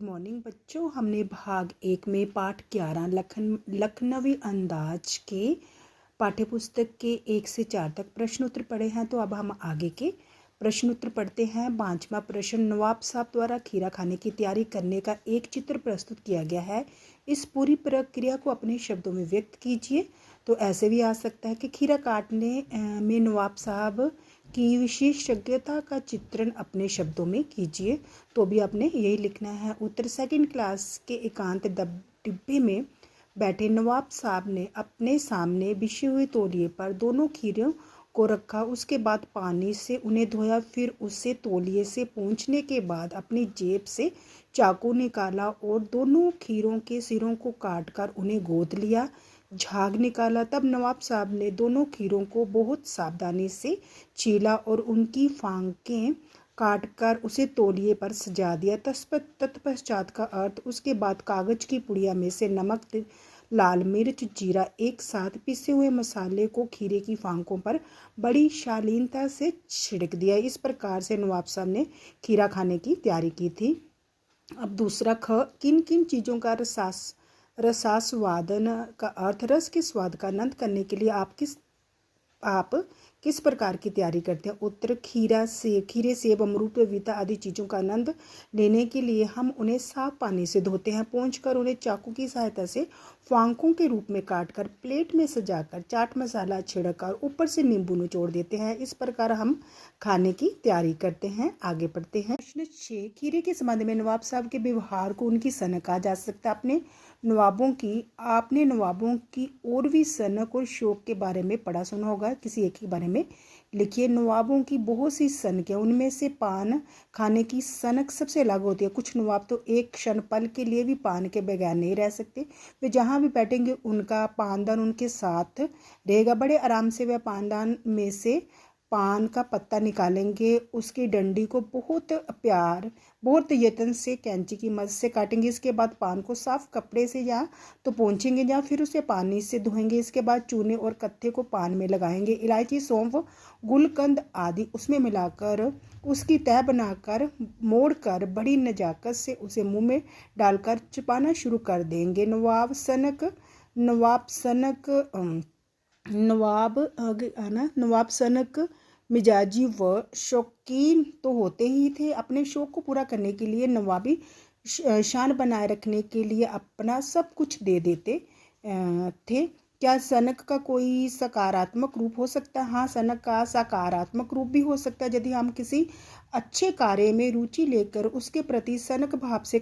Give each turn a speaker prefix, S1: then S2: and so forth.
S1: Good morning बच्चों। हमने भाग 1 में पाठ 11 लखनवी अंदाज के पाठ्यपुस्तक के 1 से 4 तक प्रश्न उत्तर पढ़े हैं। तो अब हम आगे के प्रश्न उत्तर पढ़ते हैं। 5वां प्रश्न, नवाब साहब द्वारा खीरा खाने की तैयारी करने का एक चित्र प्रस्तुत किया गया है। इस पूरी प्रक्रिया को अपने शब्दों में व्यक्त कीजिए। तो ऐसे भी आ सकता है कि खीरा काटने में नवाब साहब की विशेषज्ञता का चित्रण अपने शब्दों में कीजिए। तो भी आपने यही लिखना है। उत्तर, सेकंड क्लास के एकांत डिब्बे में बैठे नवाब साहब ने अपने सामने बिछे हुए तौलिए पर दोनों खीरों को रखा। उसके बाद पानी से उन्हें धोया, फिर उसे तौलिए से पोंछने के बाद अपनी जेब से चाकू निकाला और दोनों खीरों के सिरों को काटकर उन्हें गोद लिया, झाग निकाला। तब नवाब साहब ने दोनों खीरों को बहुत सावधानी से छीला और उनकी फांकें काटकर उसे तौलिए पर सजा दिया। तत्पश्चात का अर्थ, उसके बाद कागज की पुड़िया में से नमक, लाल मिर्च, जीरा एक साथ पिसे हुए मसाले को खीरे की फांकों पर बड़ी शालीनता से छिड़क दिया। इस प्रकार से नवाब साहब ने खीरा खाने की तैयारी की थी। अब दूसरा, ख, किन किन चीज़ों का रसास्वादन का अर्थ, रस के स्वाद का आनंद करने के लिए आप किस प्रकार की तैयारी करते हैं। उत्तर, खीरे, सेब, अमरूद, पपीता आदि चीज़ों का आनंद लेने के लिए हम उन्हें साफ पानी से धोते हैं, पोंछकर उन्हें चाकू की सहायता से फांकों के रूप में काटकर प्लेट में सजाकर चाट मसाला छिड़ककर ऊपर से नींबू निचोड़ देते हैं। इस प्रकार हम खाने की तैयारी करते हैं। आगे बढ़ते हैं। प्रश्न 6, खीरे के संबंध में नवाब साहब के व्यवहार को उनकी सनक कहा जा सकता है। आपने नवाबों की और भी सनक और शौक के बारे में पढ़ा सुना होगा। किसी एक के बारे में लिखिए। नवाबों की बहुत सी सनक है, उनमें से पान खाने की सनक सबसे अलग होती है। कुछ नवाब तो एक क्षण पल के लिए भी पान के बगैर नहीं रह सकते। वे जहाँ भी बैठेंगे उनका पानदान उनके साथ रहेगा। बड़े आराम से वे पानदान में से पान का पत्ता निकालेंगे, उसकी डंडी को बहुत यत्न से कैंची की मदद से काटेंगे। इसके बाद पान को साफ कपड़े से या तो पोंछेंगे या फिर उसे पानी से धोएंगे। इसके बाद चूने और कत्थे को पान में लगाएंगे। इलायची, सौंफ, गुलकंद आदि उसमें मिलाकर उसकी तह बनाकर मोड़कर बड़ी नजाकत से उसे मुंह में डालकर चबाना शुरू कर देंगे। नवाब सनक मिजाजी व शौकीन तो होते ही थे। अपने शौक को पूरा करने के लिए नवाबी शान बनाए रखने के लिए अपना सब कुछ दे देते थे। क्या सनक का कोई सकारात्मक रूप हो सकता है? हाँ, सनक का सकारात्मक रूप भी हो सकता है। यदि हम किसी अच्छे कार्य में रुचि लेकर उसके प्रति सनक भाव से